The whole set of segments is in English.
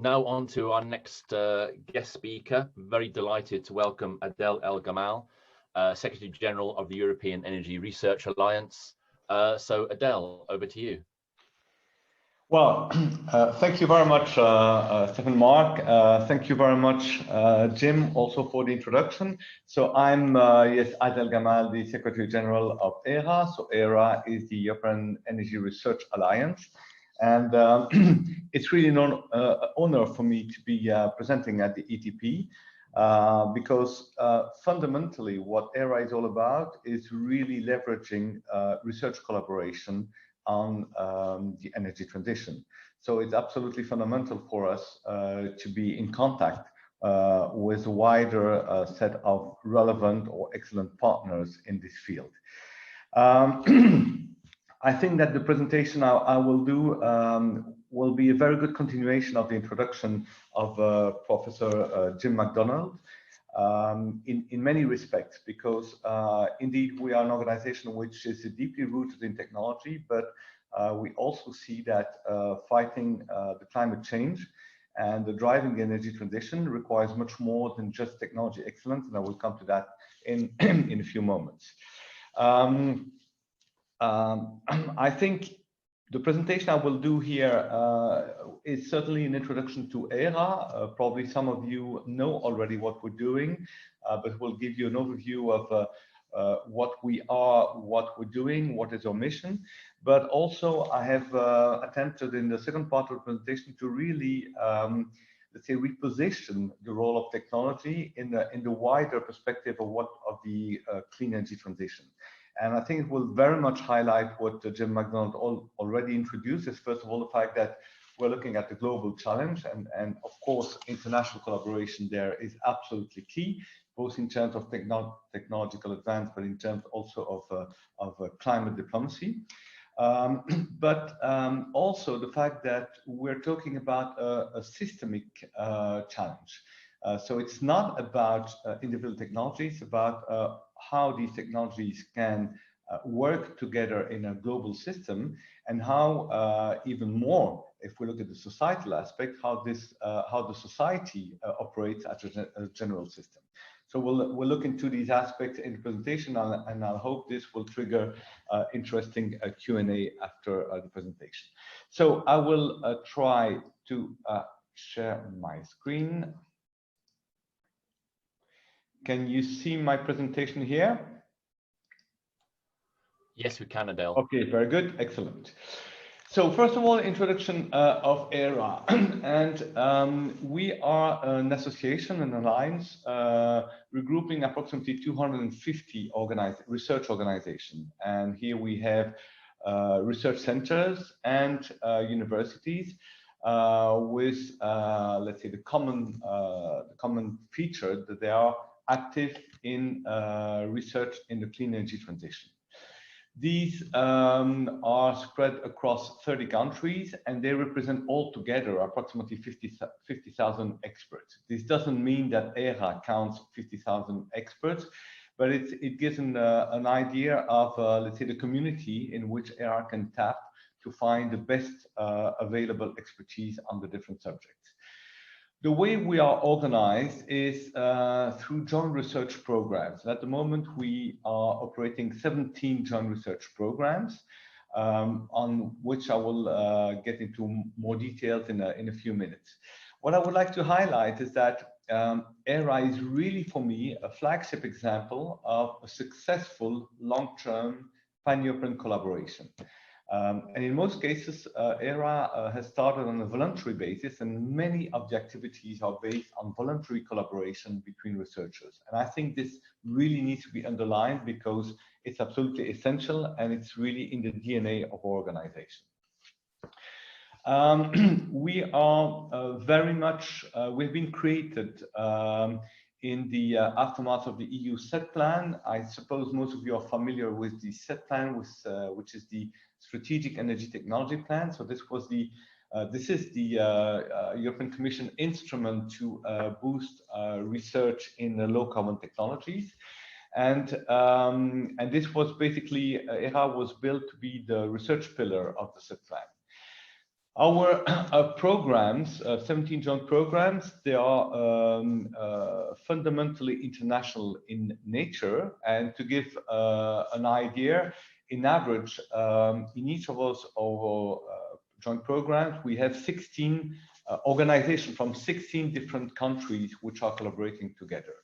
Now on to our next guest speaker. Very delighted to welcome Adel El Gammal, Secretary General of the European Energy Research Alliance. So Adel, over to you. Well, thank you very much, Stephen, Mark. Thank you very much, Jim, also for the introduction. So I'm, yes, Adel Gammal, the Secretary General of EERA. So EERA is the European Energy Research Alliance. And it's really an honor for me to be presenting at the ETP because fundamentally what EERA is all about is really leveraging research collaboration on the energy transition. So it's absolutely fundamental for us to be in contact with a wider set of relevant or excellent partners in this field. I think that the presentation I will do will be a very good continuation of the introduction of Professor Jim McDonald in many respects, because indeed we are an organization which is deeply rooted in technology, but we also see that fighting the climate change and the driving the energy transition requires much more than just technology excellence, and I will come to that in a few moments. I think the presentation I will do here is certainly an introduction to EERA. Probably some of you know already what we're doing, but we'll give you an overview of what we are, what we're doing, what is our mission. But also I have attempted in the second part of the presentation to really, let's say, reposition the role of technology in the wider perspective of the clean energy transition. And I think it will very much highlight what Jim McDonald already introduced, is first of all the fact that we're looking at the global challenge, and of course international collaboration there is absolutely key, both in terms of technological advance, but in terms also of climate diplomacy. But also the fact that we're talking about a systemic challenge. So it's not about individual technologies, it's about how these technologies can work together in a global system, and how even more, if we look at the societal aspect, how the society operates as a general system. So we'll look into these aspects in the presentation, and I hope this will trigger interesting Q&A after the presentation. So I will try to share my screen. Can you see my presentation here? Yes, we can, Adel. Okay, very good, excellent. So first of all, introduction of EERA. And we are an association, an alliance, regrouping approximately 250 research organizations. And here we have research centers and universities with, let's say, the common feature that they are active in research in the clean energy transition. These are spread across 30 countries, and they represent altogether approximately 50,000 experts. This doesn't mean that EERA counts 50,000 experts, but it gives an idea of, let's say, the community in which EERA can tap to find the best available expertise on the different subjects. The way we are organized is through joint research programs. At the moment, we are operating 17 joint research programs, on which I will get into more details in a few minutes. What I would like to highlight is that EERA is really, for me, a flagship example of a successful long-term pan-European collaboration. And in most cases, EERA has started on a voluntary basis, and many of the activities are based on voluntary collaboration between researchers. And I think this really needs to be underlined because it's absolutely essential, and it's really in the DNA of our organization. We are very much, we've been created in the aftermath of the EU set plan. I suppose most of you are familiar with the set plan, which is the Strategic Energy Technology Plan. So this is the European Commission instrument to boost research in low carbon technologies. And this was basically, EERA was built to be the research pillar of the set plan. Our programs, 17 joint programs, they are fundamentally international in nature. And to give an idea, in average, in each of us our joint programs, we have 16 organizations from 16 different countries which are collaborating together.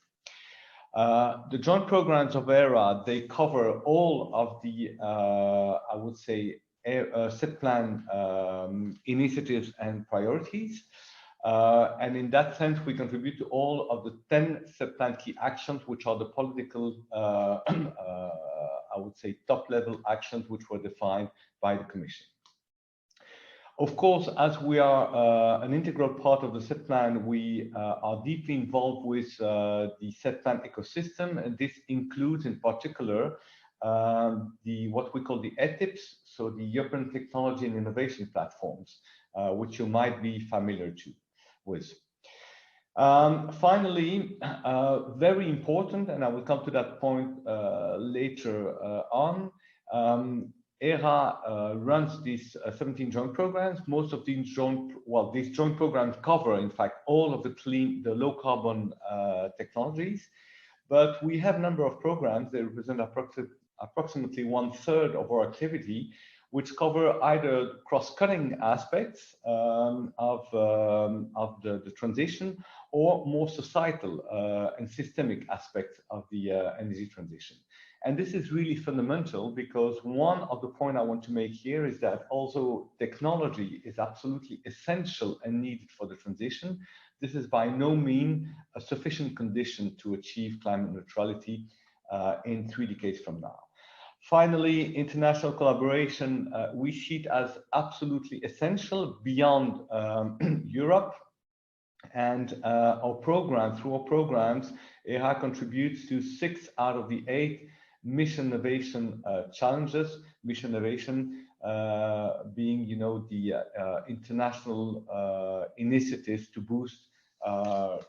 The joint programs of ERA, they cover all of the, I would say, set plan initiatives and priorities. And in that sense, we contribute to all of the 10 set plan key actions, which are the political, I would say, top level actions which were defined by the Commission. Of course, as we are an integral part of the set plan, we are deeply involved with the set plan ecosystem, and this includes in particular what we call the ETPs, so the European Technology and Innovation Platforms, which you might be familiar with. Finally, very important, and I will come to that point later on, ERA runs these 17 joint programs. Most of these joint programs cover, in fact, all of the low carbon technologies, but we have a number of programs that represent approximately 1/3 of our activity, which cover either cross-cutting aspects of the transition or more societal and systemic aspects of the energy transition. And this is really fundamental because one of the points I want to make here is that although technology is absolutely essential and needed for the transition, this is by no means a sufficient condition to achieve climate neutrality in 3 decades from now. Finally, international collaboration, we see it as absolutely essential beyond Europe. And through our programs, ERA contributes to 6 out of the 8 mission innovation challenges. Mission innovation being, the international initiatives to boost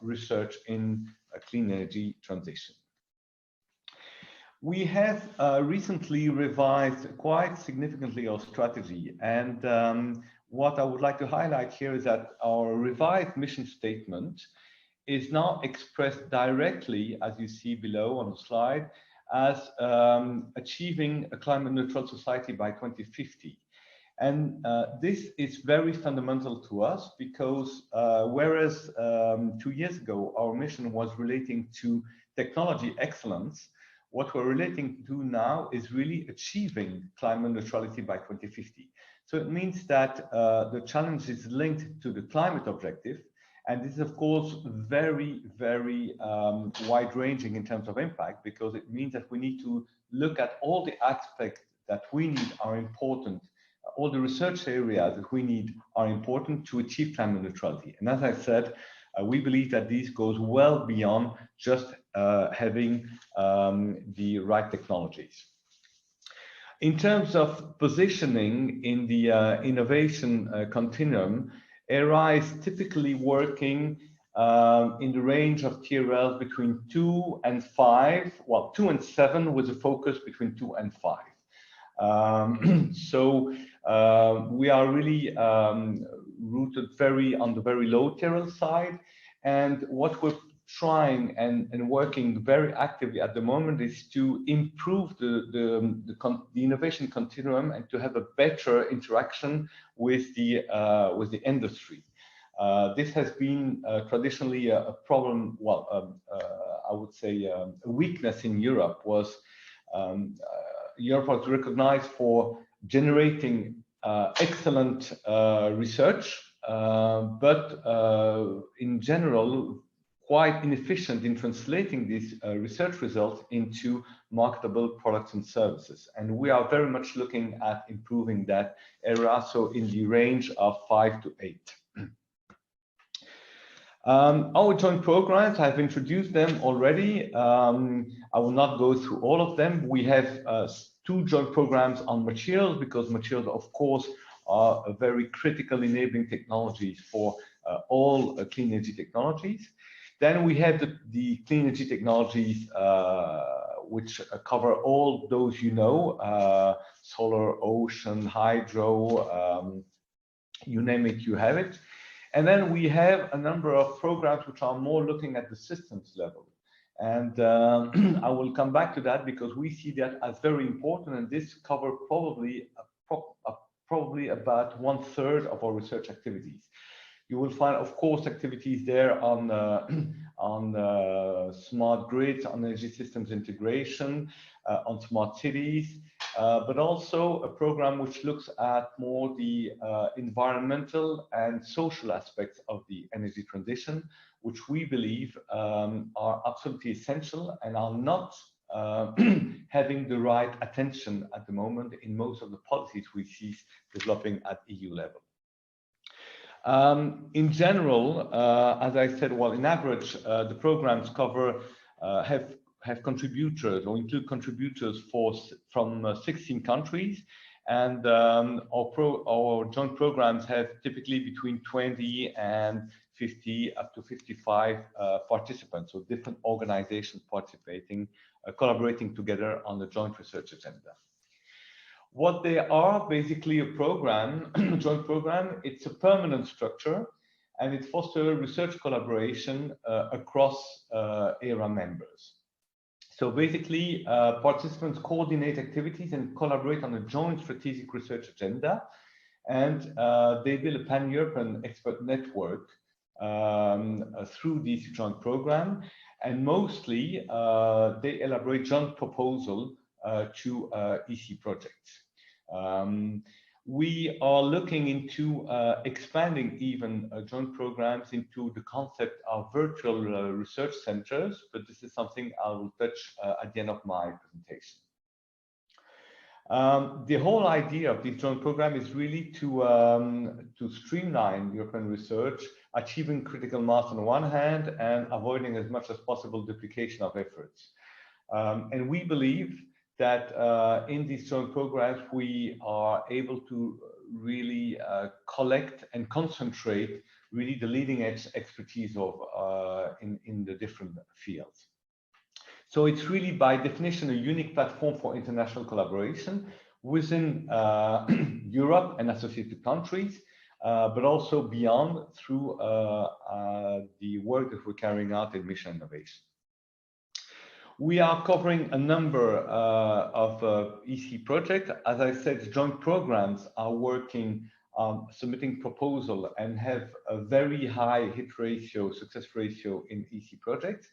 research in a clean energy transition. We have recently revised quite significantly our strategy, and what I would like to highlight here is that our revised mission statement is now expressed directly, as you see below on the slide, as achieving a climate neutral society by 2050. And this is very fundamental to us because whereas 2 years ago our mission was relating to technology excellence, what we're relating to now is really achieving climate neutrality by 2050. So it means that the challenge is linked to the climate objective, and this is of course very, very wide-ranging in terms of impact, because it means that we need to look at all the aspects that we need are important, all the research areas that we need are important to achieve climate neutrality. And as I said, we believe that this goes well beyond just having the right technologies. In terms of positioning in the innovation continuum, ERA is typically working in the range of TRLs between 2 and 5, well, 2 and 7, with a focus between 2 and 5. So we are really rooted on the very low TRL side, and what we're trying and working very actively at the moment is to improve the innovation continuum and to have a better interaction with the industry. This has been traditionally a problem. Well, I would say a weakness in Europe was Europe was recognized for generating excellent research, but in general quite inefficient in translating these research results into marketable products and services. And we are very much looking at improving that area, so in the range of 5 to 8. Our joint programs, I've introduced them already. I will not go through all of them. We have 2 joint programs on materials, because materials, of course, are a very critical enabling technologies for all clean energy technologies. Then we have the clean energy technologies, which cover all those, solar, ocean, hydro, You name it, you have it. And then we have a number of programs which are more looking at the systems level. And I will come back to that because we see that as very important, and this covers probably about 1/3 of our research activities. You will find, of course, activities there on smart grids, on energy systems integration, on smart cities, but also a program which looks at more the environmental and social aspects of the energy transition, which we believe are absolutely essential and are not having the right attention at the moment in most of the policies we see developing at EU level. In general, as I said, well, in average, the programs cover have contributors or include contributors from 16 countries, and our joint programs have typically between 20 and 50 up to 55 participants, so different organizations participating, collaborating together on the joint research agenda. What they are, basically a program, a joint program, it's a permanent structure, and it fosters research collaboration across ERA members. So basically, participants coordinate activities and collaborate on a joint strategic research agenda, and they build a pan-European expert network through this joint program, and mostly they elaborate joint proposal to EC projects. We are looking into expanding even joint programs into the concept of virtual research centers, but this is something I will touch at the end of my presentation. The whole idea of this joint program is really to streamline European research, achieving critical mass on the one hand and avoiding as much as possible duplication of efforts. And we believe that in these joint programs, we are able to really collect and concentrate really the leading edge expertise of in the different fields. So it's really by definition a unique platform for international collaboration within Europe and associated countries, but also beyond through the work that we're carrying out in mission innovation. We are covering a number of EC projects. As I said, joint programs are working on submitting proposal and have a very high hit ratio, success ratio in EC projects.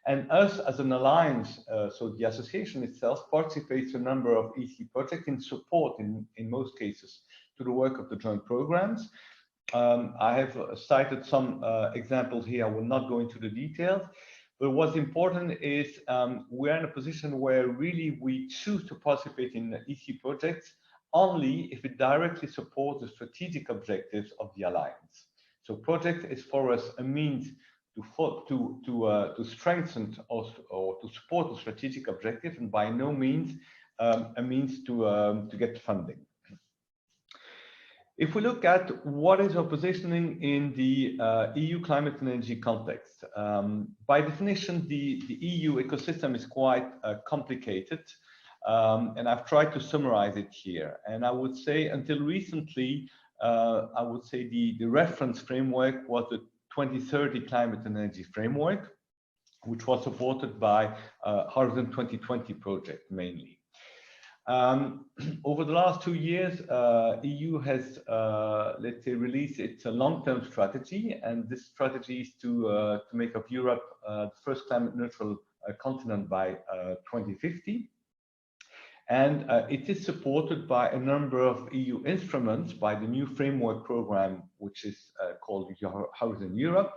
And us as an alliance, so the association itself participates in a number of EC projects in support, in most cases, to the work of the joint programs. I have cited some examples here. I will not go into the details. But what's important is we're in a position where really we choose to participate in the EC projects only if it directly supports the strategic objectives of the alliance. So project is for us a means to strengthen or to support the strategic objective, and by no means a means to get funding. If we look at what is our positioning in the EU climate and energy context, by definition, the EU ecosystem is quite complicated, and I've tried to summarize it here. And I would say until recently, I would say the reference framework was the 2030 Climate and Energy Framework, which was supported by Horizon 2020 project mainly. Over the last 2 years, EU has, let's say, released its long-term strategy, and this strategy is to make of Europe the first climate neutral continent by 2050. And it is supported by a number of EU instruments, by the new framework program, which is called Horizon Europe,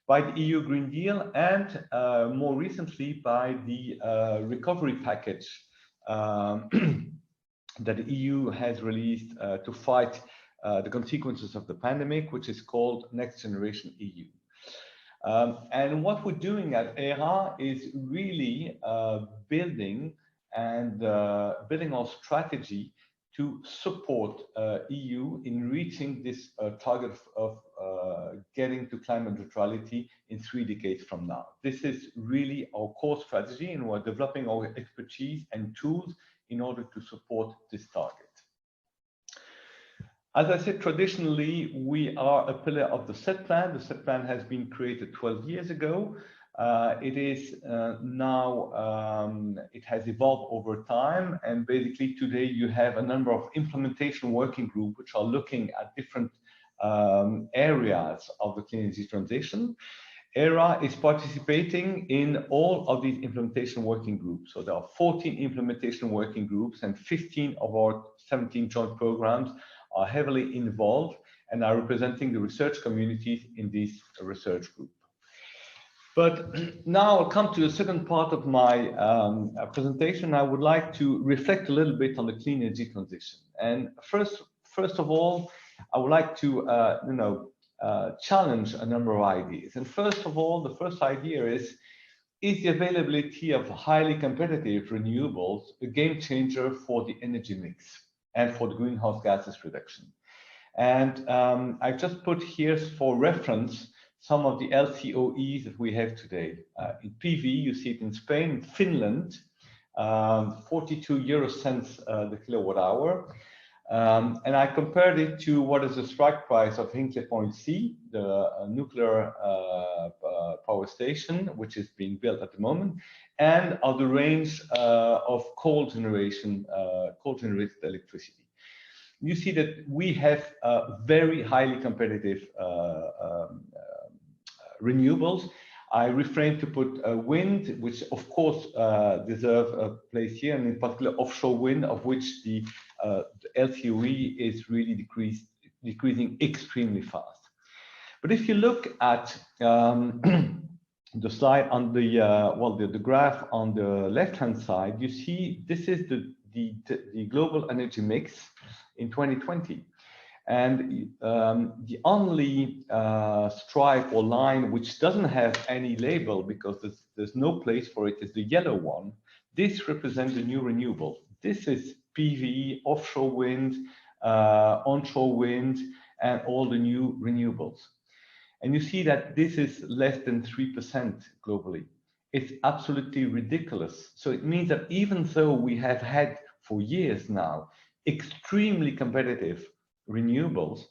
by the EU Green Deal, and more recently by the recovery package that the EU has released to fight the consequences of the pandemic, which is called Next Generation EU. And what we're doing at ERA is really building our strategy to support EU in reaching this target of getting to climate neutrality in 3 decades from now. This is really our core strategy, and we're developing our expertise and tools in order to support this target. As I said, traditionally, we are a pillar of the set plan. The set plan has been created 12 years ago. It is now, it has evolved over time. And basically today you have a number of implementation working groups which are looking at different areas of the clean energy transition. EERA is participating in all of these implementation working groups. So there are 14 implementation working groups, and 15 of our 17 joint programs are heavily involved and are representing the research communities in this research group. But now I'll come to the second part of my presentation. I would like to reflect a little bit on the clean energy transition. And first of all, I would like to challenge a number of ideas. And first of all, the first idea is the availability of highly competitive renewables a game changer for the energy mix and for the greenhouse gases reduction? And I've just put here for reference some of the LCOEs that we have today. In PV, you see it in Spain, in Finland, 42 euro cents the kilowatt hour. And I compared it to what is the strike price of Hinkley Point C, the nuclear power station, which is being built at the moment, and of the range of coal-generated electricity. You see that we have very highly competitive renewables. I refrain to put wind, which of course deserve a place here, and in particular offshore wind, of which the LCOE is really decreasing extremely fast. But if you look at the slide on the graph on the left-hand side, you see this is the global energy mix in 2020. And the only stripe or line which doesn't have any label because there's no place for it is the yellow one. This represents the new renewable. This is PV, offshore wind, onshore wind, and all the new renewables. And you see that this is less than 3% globally. It's absolutely ridiculous. So it means that even though we have had for years now extremely competitive renewables,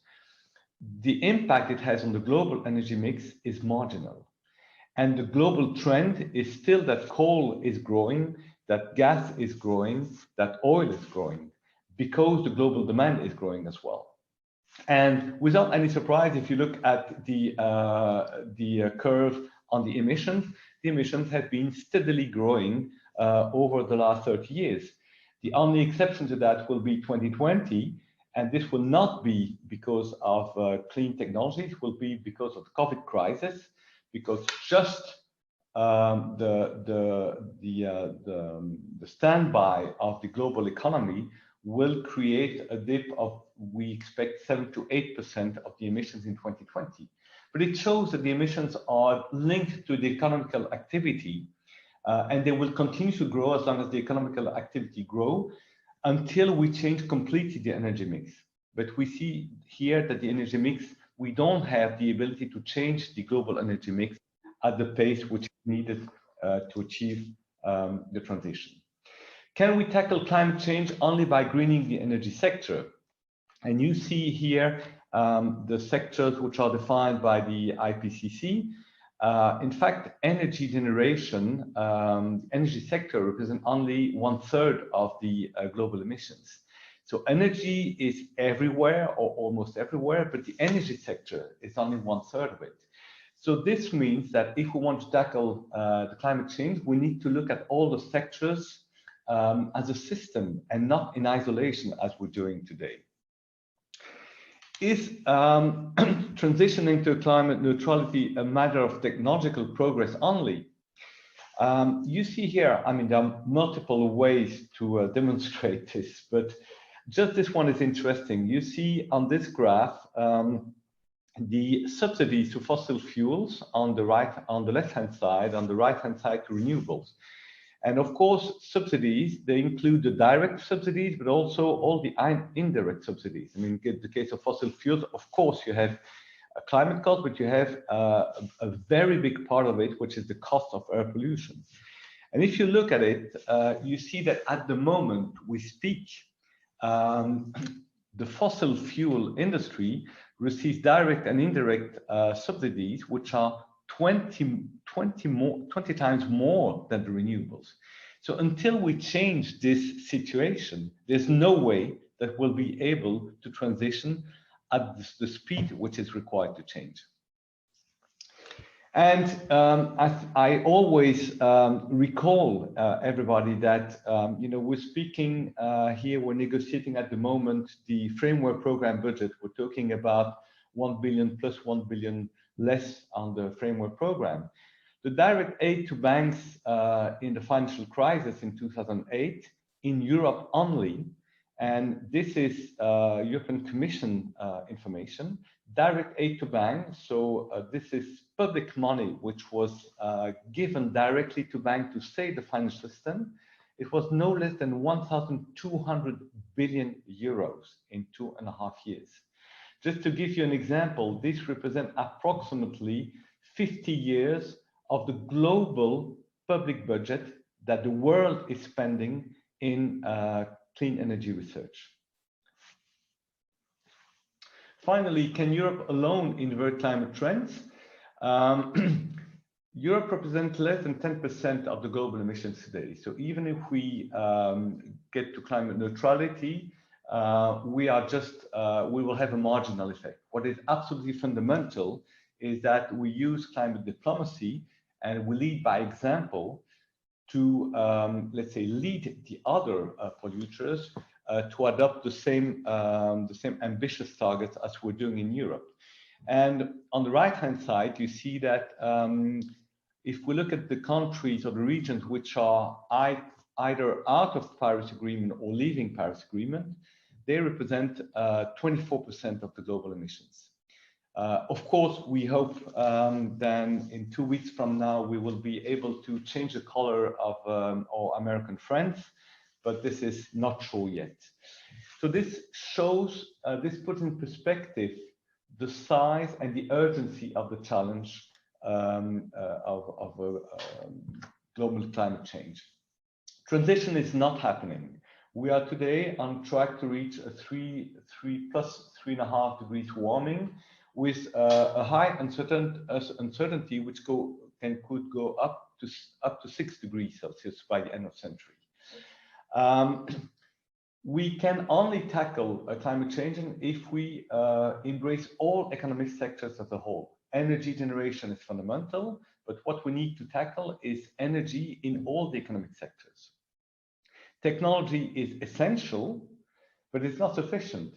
the impact it has on the global energy mix is marginal. And the global trend is still that coal is growing, that gas is growing, that oil is growing, because the global demand is growing as well. And without any surprise, if you look at the curve on the emissions have been steadily growing over the last 30 years. The only exception to that will be 2020, and this will not be because of clean technologies, it will be because of the COVID crisis, because just the standby of the global economy will create a dip of, we expect 7 to 8% of the emissions in 2020. But it shows that the emissions are linked to the economical activity, and they will continue to grow as long as the economical activity grow until we change completely the energy mix. But we see here that the energy mix, we don't have the ability to change the global energy mix at the pace which is needed to achieve the transition. Can we tackle climate change only by greening the energy sector? And you see here the sectors which are defined by the IPCC. In fact, energy generation, energy sector represents only 1/3 of the global emissions. So energy is everywhere or almost everywhere, but the energy sector is only 1/3 of it. So this means that if we want to tackle the climate change, we need to look at all the sectors as a system and not in isolation as we're doing today. Is transitioning to climate neutrality a matter of technological progress only? You see here, I mean, there are multiple ways to demonstrate this, but just this one is interesting. You see on this graph the subsidies to fossil fuels on the left-hand side, on the right-hand side to renewables. And of course, subsidies, they include the direct subsidies, but also all the indirect subsidies. I mean, in the case of fossil fuels, of course, you have a climate cost, but you have a very big part of it, which is the cost of air pollution. And if you look at it, you see that at the moment we speak, the fossil fuel industry receives direct and indirect subsidies, which are 20 times more than the renewables. So until we change this situation, there's no way that we'll be able to transition at the speed which is required to change. And I always recall everybody that we're speaking here, we're negotiating at the moment the framework program budget. We're talking about 1 billion plus 1 billion less on the framework program. The direct aid to banks in the financial crisis in 2008 in Europe only, and this is European Commission information, direct aid to banks. So this is public money which was given directly to banks to save the financial system. It was no less than 1,200 billion euros in 2.5 years. Just to give you an example, this represents approximately 50 years of the global public budget that the world is spending in clean energy research. Finally, can Europe alone invert climate trends? Europe represents less than 10% of the global emissions today. So even if we get to climate neutrality, we will have a marginal effect. What is absolutely fundamental is that we use climate diplomacy and we lead by example to, let's say, lead the other polluters to adopt the same ambitious targets as we're doing in Europe. And on the right-hand side, you see that if we look at the countries or the regions which are either out of Paris Agreement or leaving Paris Agreement, they represent 24% of the global emissions. Of course, we hope then in 2 weeks from now, we will be able to change the color of our American friends, but this is not sure yet. So this shows, this puts in perspective the size and the urgency of the challenge of global climate change. Transition is not happening. We are today on track to reach a 3 plus 3.5 degrees warming, with a high uncertainty which could go up to 6 degrees Celsius by the end of the century. We can only tackle climate change if we embrace all economic sectors as a whole. Energy generation is fundamental, but what we need to tackle is energy in all the economic sectors. Technology is essential, but it's not sufficient.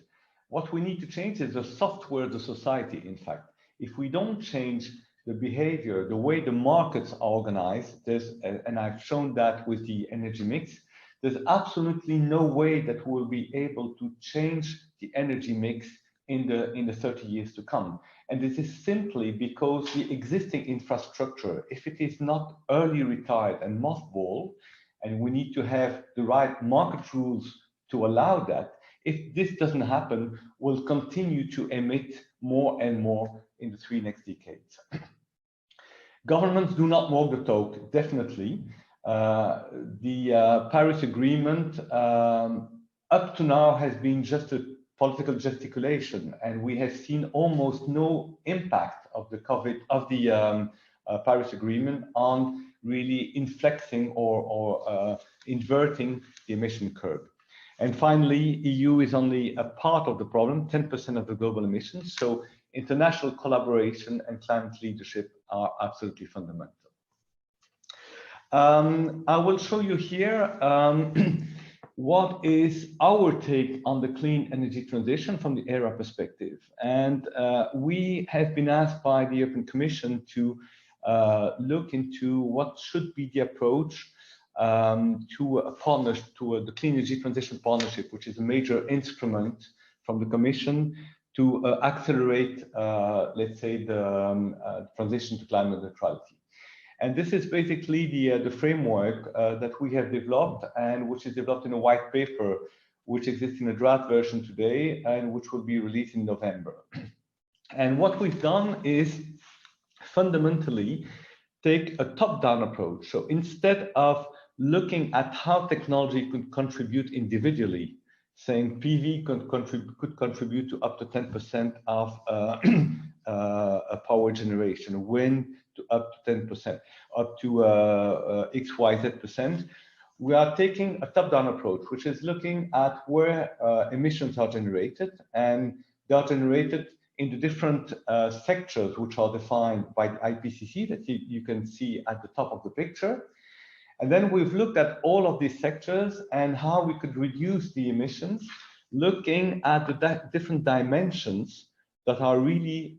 What we need to change is the software of the society, in fact. If we don't change the behavior, the way the markets are organized, and I've shown that with the energy mix, there's absolutely no way that we'll be able to change the energy mix in the 30 years to come. And this is simply because the existing infrastructure, if it is not early retired and mothballed, and we need to have the right market rules to allow that, if this doesn't happen, we'll continue to emit more and more in the 3 next decades. Governments do not walk the talk, definitely. The Paris Agreement up to now has been just a political gesticulation, and we have seen almost no impact of the Paris Agreement on really inflecting or inverting the emission curve. And finally, EU is only a part of the problem, 10% of the global emissions. So international collaboration and climate leadership are absolutely fundamental. I will show you here what is our take on the clean energy transition from the ERA perspective. And we have been asked by the European Commission to look into what should be the approach to the Clean Energy Transition Partnership, which is a major instrument from the Commission to accelerate, let's say, the transition to climate neutrality. And this is basically the framework that we have developed, and which is developed in a white paper, which exists in a draft version today, and which will be released in November. And what we've done is fundamentally take a top-down approach. So instead of looking at how technology could contribute individually, saying PV could contribute to up to 10% of power generation, wind to up to 10%, up to XYZ percent. We are taking a top-down approach, which is looking at where emissions are generated, and they are generated in the different sectors which are defined by the IPCC that you can see at the top of the picture. And then we've looked at all of these sectors and how we could reduce the emissions, looking at the different dimensions that are really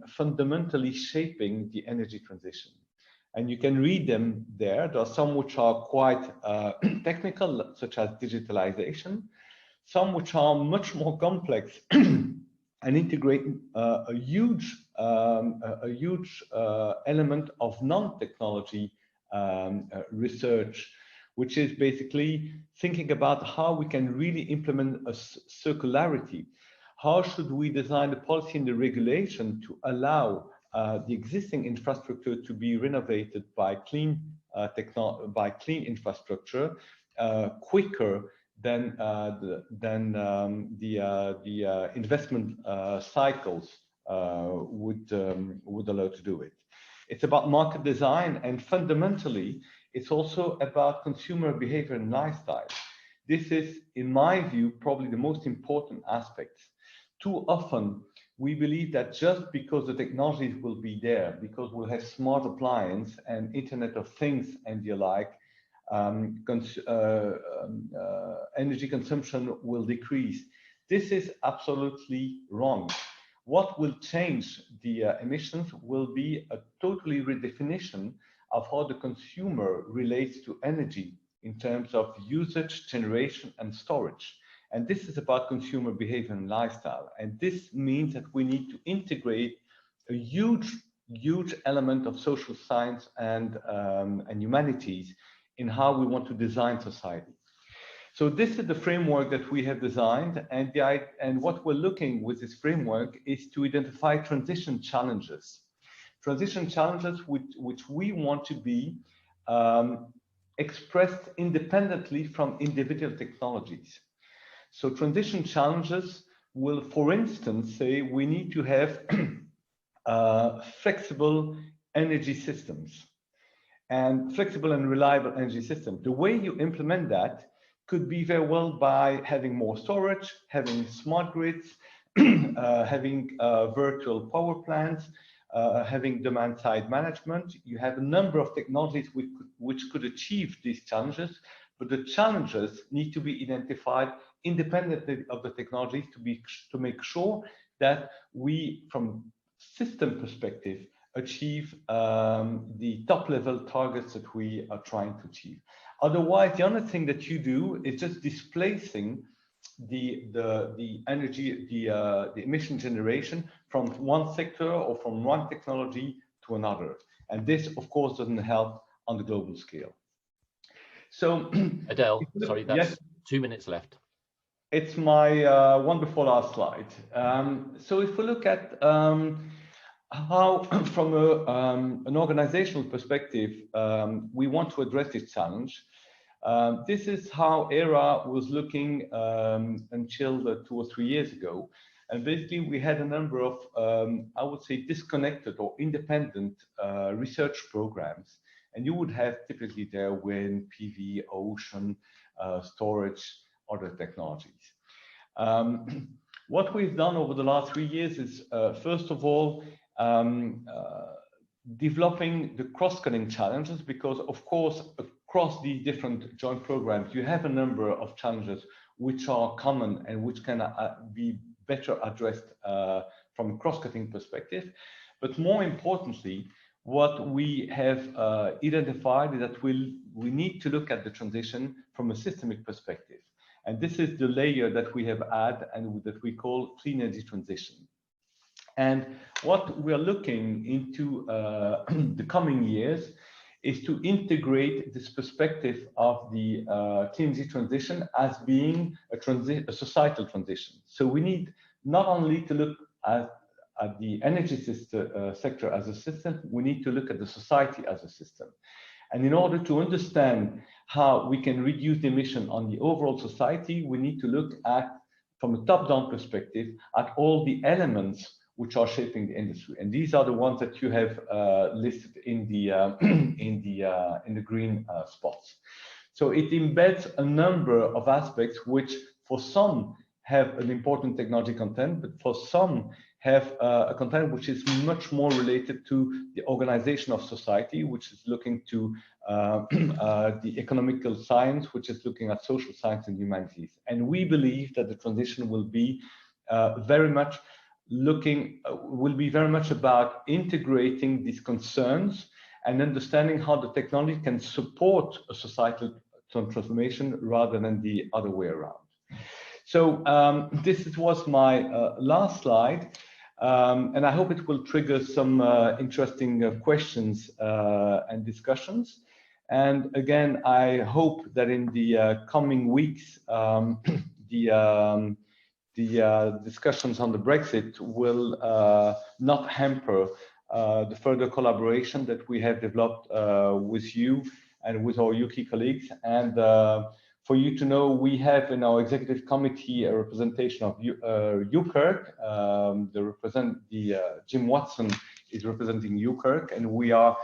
fundamentally shaping the energy transition. And you can read them there. There are some which are quite technical, such as digitalization, some which are much more complex and integrate a huge element of non-technology research, which is basically thinking about how we can really implement a circularity. How should we design the policy and the regulation to allow the existing infrastructure to be renovated by clean infrastructure quicker than the investment cycles would allow to do it. It's about market design, and fundamentally, it's also about consumer behavior and lifestyle. This is, in my view, probably the most important aspect. Too often, we believe that just because the technologies will be there, because we'll have smart appliance and Internet of Things and the like, energy consumption will decrease. This is absolutely wrong. What will change the emissions will be a totally redefinition of how the consumer relates to energy in terms of usage, generation, and storage. And this is about consumer behavior and lifestyle. And this means that we need to integrate a huge element of social science and humanities in how we want to design society. So this is the framework that we have designed, and what we're looking with this framework is to identify transition challenges. Transition challenges which we want to be expressed independently from individual technologies. So transition challenges will, for instance, say we need to have flexible energy systems and flexible and reliable energy systems. The way you implement that could be very well by having more storage, having smart grids, having virtual power plants, having demand-side management. You have a number of technologies which could achieve these challenges, but the challenges need to be identified independently of the technologies to make sure that we, from system perspective, achieve the top-level targets that we are trying to achieve. Otherwise, the only thing that you do is just displacing the emission generation from one sector or from one technology to another. And this, of course, doesn't help on the global scale. So, Adel, sorry, that's yes, 2 minutes left. It's my one before last slide. So if we look at how, from an organizational perspective, we want to address this challenge. This is how EERA was looking until 2 or 3 years ago. And basically, we had a number of, I would say, disconnected or independent research programs. And you would have typically there wind, PV, ocean, storage, other technologies. What we've done over the last 3 years is, first of all, developing the cross-cutting challenges, because of course, across the different joint programs, you have a number of challenges which are common and which can be better addressed from a cross-cutting perspective. But more importantly, what we have identified is that we need to look at the transition from a systemic perspective. And this is the layer that we have added and that we call clean energy transition. And what we are looking into the coming years is to integrate this perspective of the clean energy transition as being a societal transition. So we need not only to look at the energy sector as a system, we need to look at the society as a system. And in order to understand how we can reduce the emission on the overall society, we need to look at, from a top-down perspective, at all the elements which are shaping the industry. And these are the ones that you have listed in the in the green spots. So it embeds a number of aspects which, for some, have an important technology content, but for some have a content which is much more related to the organization of society, which is looking to the economical science, which is looking at social science and humanities. And we believe that the transition will be very much about integrating these concerns and understanding how the technology can support a societal transformation rather than the other way around. So this was my last slide, and I hope it will trigger some interesting questions and discussions. And again, I hope that in the coming weeks, the discussions on the Brexit will not hamper the further collaboration that we have developed with you and with our UK colleagues. And for you to know, we have in our executive committee a representation of UKirk. Jim Watson is representing UKirk, and we are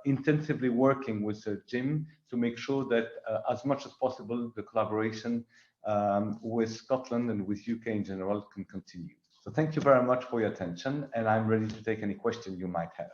intensively working with Jim to make sure that as much as possible the collaboration with Scotland and with UK in general can continue. So thank you very much for your attention, and I'm ready to take any question you might have.